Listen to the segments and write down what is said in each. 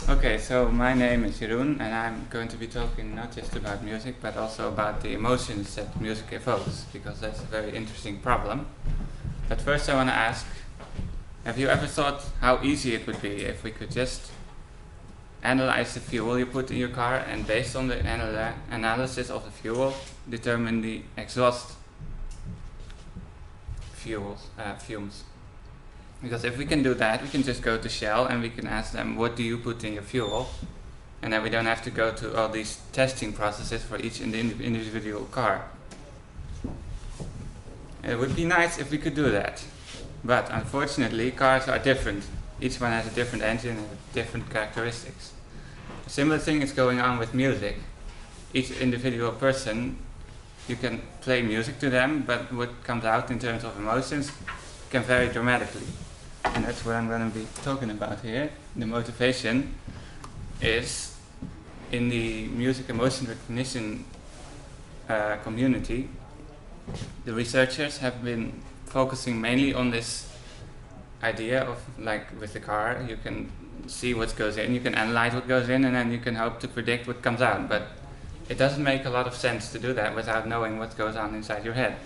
Okay, so my name is Jeroen and I'm going to be talking not just about music but also about the emotions that music evokes, because that's a very interesting problem. But first I want to ask, have you ever thought how easy it would be if we could just analyze the fuel you put in your car and based on the analysis of the fuel determine the exhaust fumes? Because if we can do that, we can just go to Shell and we can ask them, what do you put in your fuel? And then we don't have to go to all these testing processes for each individual car. It would be nice if we could do that. But unfortunately, cars are different. Each one has a different engine and different characteristics. A similar thing is going on with music. Each individual person, you can play music to them, but what comes out in terms of emotions can vary dramatically. And that's what I'm going to be talking about here. The motivation is in the music emotion recognition community. The researchers have been focusing mainly on this idea of, like with the car, you can see what goes in, you can analyze what goes in, and then you can hope to predict what comes out. But it doesn't make a lot of sense to do that without knowing what goes on inside your head.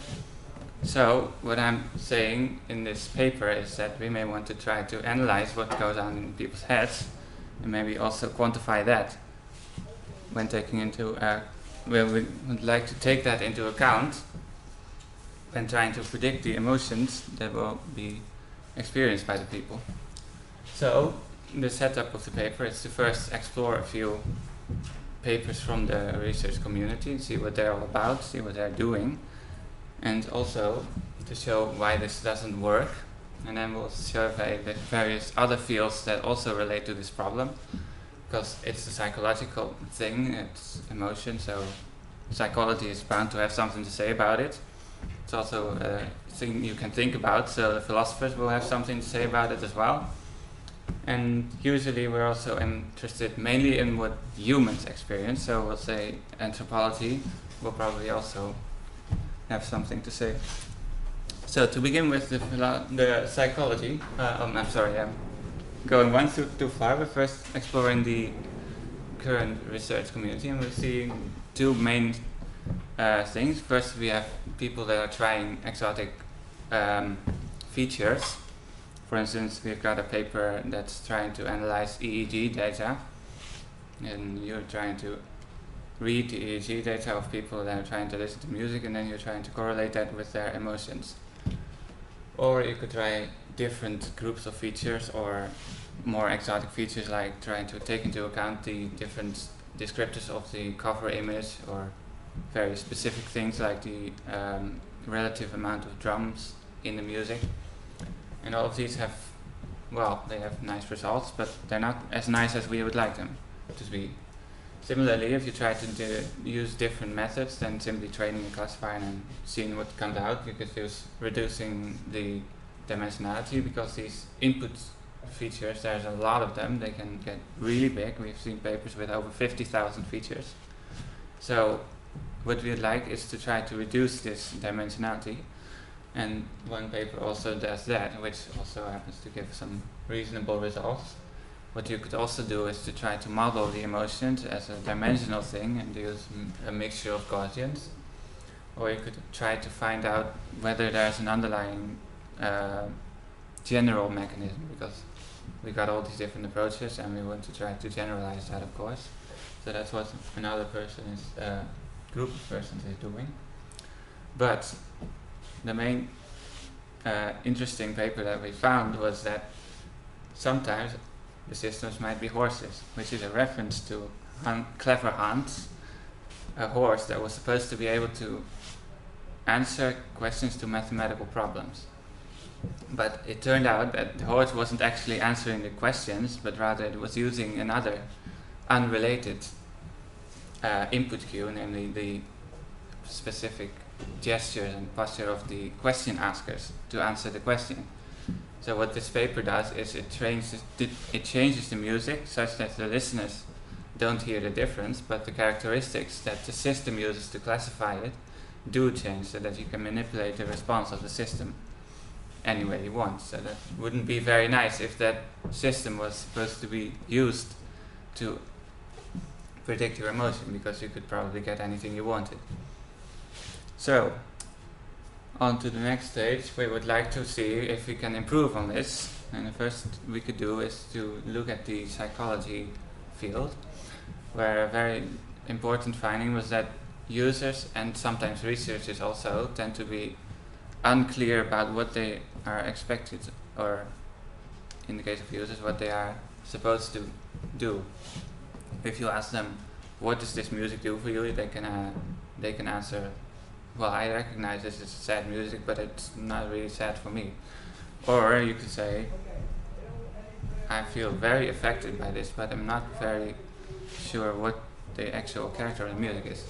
So what I'm saying in this paper is that we may want to try to analyze what goes on in people's heads and maybe also quantify that when taking into we would like to take that into account when trying to predict the emotions that will be experienced by the people. So the setup of the paper is to first explore a few papers from the research community, see what they're all about, see what they're doing, and also to show why this doesn't work. And then we'll survey the various other fields that also relate to this problem, because it's a psychological thing, it's emotion, so psychology is bound to have something to say about it. It's also a thing you can think about, so the philosophers will have something to say about it as well. And usually we're also interested mainly in what humans experience, so we'll say anthropology will probably also have something to say. So to begin with the psychology, I'm going one too far. We're first exploring the current research community, and we're seeing two main things. First, we have people that are trying exotic features. For instance, we've got a paper that's trying to analyze EEG data, and you're trying to read the EEG data of people that are trying to listen to music, and then you're trying to correlate that with their emotions. Or you could try different groups of features or more exotic features, like trying to take into account the different descriptors of the cover image, or very specific things like the relative amount of drums in the music. And all of these have, they have nice results, but they're not as nice as we would like them to be. Similarly, if you try to use different methods than simply training a classifier and seeing what comes out, you could use reducing the dimensionality, because these input features, there's a lot of them, they can get really big. We've seen papers with over 50,000 features. So what we'd like is to try to reduce this dimensionality, and one paper also does that, which also happens to give some reasonable results. What you could also do is to try to model the emotions as a dimensional thing and use a mixture of Gaussians. Or you could try to find out whether there's an underlying general mechanism, because we got all these different approaches and we want to try to generalize that, of course. So that's what another person is, group of persons is doing. But the main interesting paper that we found was that sometimes the systems might be horses, which is a reference to Clever Hans, a horse that was supposed to be able to answer questions to mathematical problems. But it turned out that the horse wasn't actually answering the questions, but rather it was using another unrelated input cue, namely the specific gestures and posture of the question askers to answer the question. So what this paper does is it changes the music such that the listeners don't hear the difference, but the characteristics that the system uses to classify it do change, so that you can manipulate the response of the system any way you want. So that wouldn't be very nice if that system was supposed to be used to predict your emotion, because you could probably get anything you wanted. So, on to the next stage. We would like to see if we can improve on this, and the first we could do is to look at the psychology field, where a very important finding was that users, and sometimes researchers also, tend to be unclear about what they are expected, or in the case of users, what they are supposed to do. If you ask them, what does this music do for you, they can answer, well, I recognize this is sad music, but it's not really sad for me. Or you could say, I feel very affected by this, but I'm not very sure what the actual character of the music is.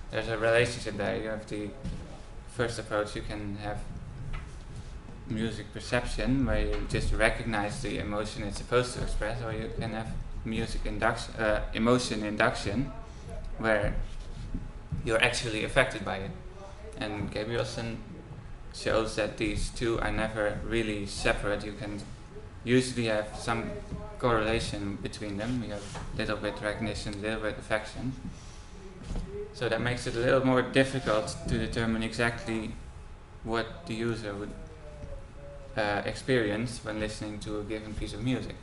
There's a relationship there. You have the first approach, you can have music perception, where you just recognize the emotion it's supposed to express, or you can have music induction, emotion induction, where you're actually affected by it. And Gabrielson shows that these two are never really separate. You can usually have some correlation between them. You have a little bit recognition, a little bit affection. So that makes it a little more difficult to determine exactly what the user would experience when listening to a given piece of music.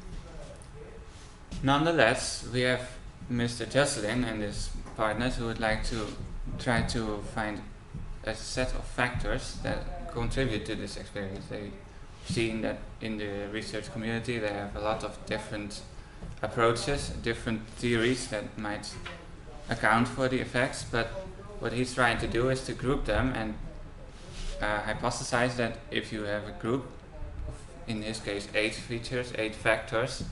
Nonetheless, we have Mr. Jocelyn and his partners who would like to try to find a set of factors that contribute to this experience. They've seen that in the research community they have a lot of different approaches, different theories that might account for the effects, but what he's trying to do is to group them and hypothesize that if you have a group of, in his case, 8 features, 8 factors,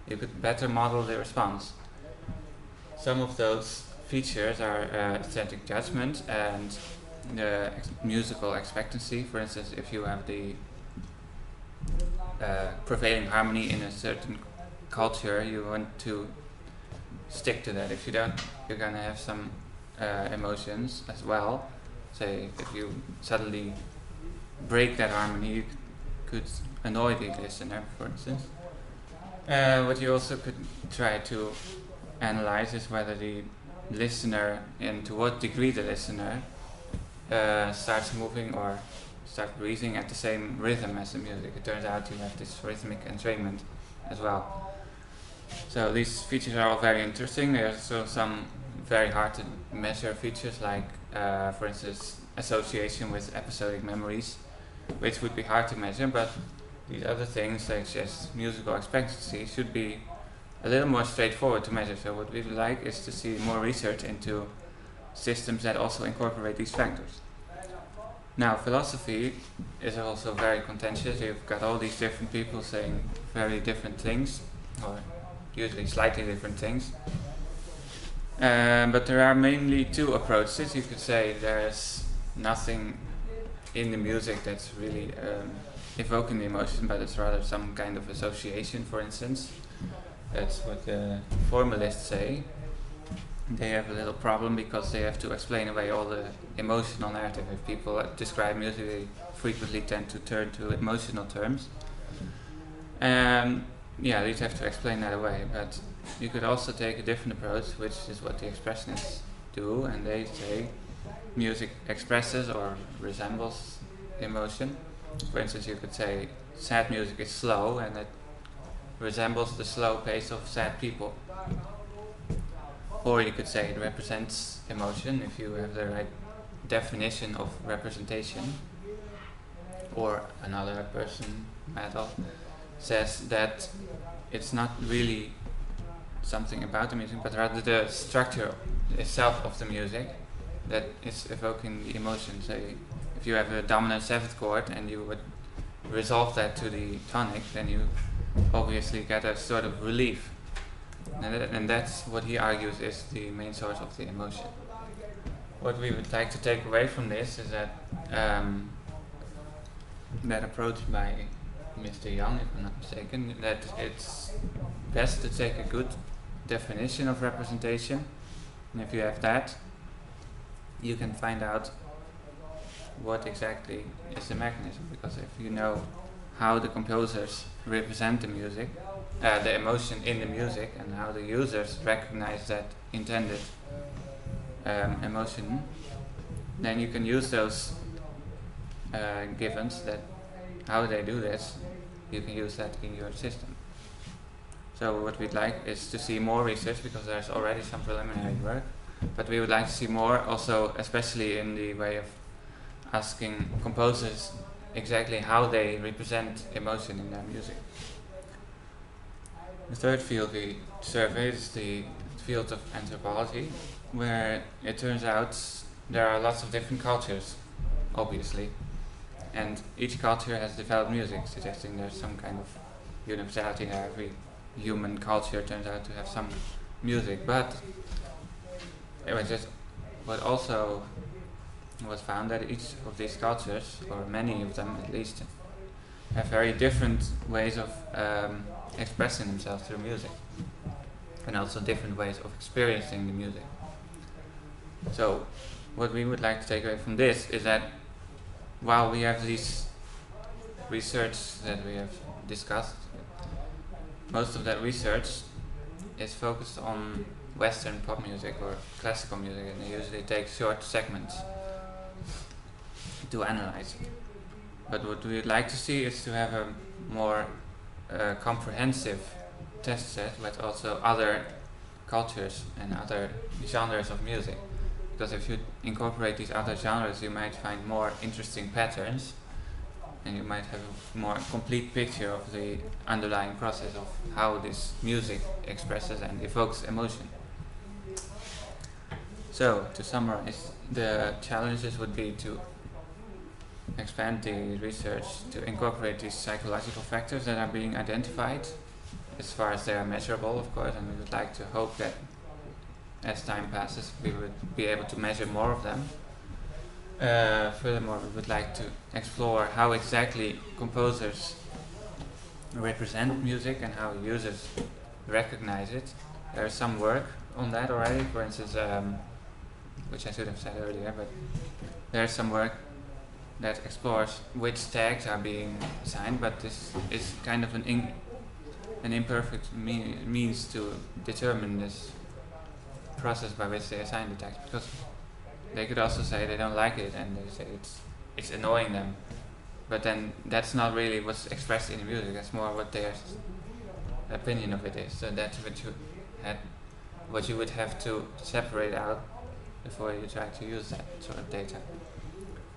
you could better model the response. Some of those features are aesthetic judgment and the musical expectancy. For instance, if you have the prevailing harmony in a certain culture, you want to stick to that. If you don't, you're going to have some emotions as well. Say, if you suddenly break that harmony, you could annoy the listener, for instance. What you also could try to analyze is whether the listener, and to what degree the listener starts moving or starts breathing at the same rhythm as the music. It turns out you have this rhythmic entrainment as well. So these features are all very interesting. There are also some very hard to measure features, like for instance association with episodic memories, which would be hard to measure, but these other things such as musical expectancy should be a little more straightforward to measure. So what we would like is to see more research into systems that also incorporate these factors. Now, philosophy is also very contentious. You've got all these different people saying very different things, or usually slightly different things. But there are mainly 2 approaches. You could say there's nothing in the music that's really evoking the emotion, but it's rather some kind of association, for instance. That's what the formalists say. They have a little problem because they have to explain away all the emotional narrative. If people describe music, they frequently tend to turn to emotional terms. Yeah, these have to explain that away, but you could also take a different approach, which is what the expressionists do, and they say music expresses or resembles emotion. For instance, you could say sad music is slow and it resembles the slow pace of sad people. Or you could say it represents emotion if you have the right definition of representation. Or another person, Metal, says that it's not really something about the music, but rather the structure itself of the music that is evoking the emotion. Say, if you have a dominant 7th chord and you would resolve that to the tonic, then you obviously get a sort of relief. And that's what he argues is the main source of the emotion. What we would like to take away from this is that that approach by Mr. Young, if I'm not mistaken, that it's best to take a good definition of representation, and if you have that, you can find out what exactly is the mechanism, because if you know how the composers represent the music, the emotion in the music and how the users recognize that intended emotion, then you can use those givens, that how they do this, you can use that in your system. So what we'd like is to see more research, because there's already some preliminary work, but we would like to see more also, especially in the way of asking composers exactly how they represent emotion in their music. The third field we surveyed is the field of anthropology, where it turns out there are lots of different cultures, obviously, and each culture has developed music, suggesting there's some kind of universality there. Every human culture turns out to have some music, but it was just what also was found that each of these cultures, or many of them at least, have very different ways of expressing themselves through music, and also different ways of experiencing the music. So what we would like to take away from this is that while we have these research that we have discussed, most of that research is focused on Western pop music or classical music, and they usually take short segments to analyze. But what we would like to see is to have a more comprehensive test set with also other cultures and other genres of music. Because if you incorporate these other genres, you might find more interesting patterns, and you might have a more complete picture of the underlying process of how this music expresses and evokes emotion. So, to summarize, the challenges would be to expand the research to incorporate these psychological factors that are being identified, as far as they are measurable, of course, and we would like to hope that as time passes we would be able to measure more of them. Furthermore, we would like to explore how exactly composers represent music and how users recognize it. There is some work on that already, for instance, which I should have said earlier, but there is some work that explores which tags are being assigned, but this is kind of an imperfect means to determine this process by which they assign the tags, because they could also say they don't like it and they say it's annoying them, but then that's not really what's expressed in the music, that's more what their opinion of it is. So that's what you would have to separate out before you try to use that sort of data.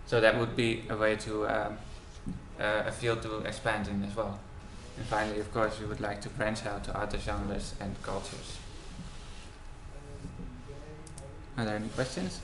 So that would be a way to a field to expand in as well. And finally, of course, we would like to branch out to other genres and cultures. Are there any questions?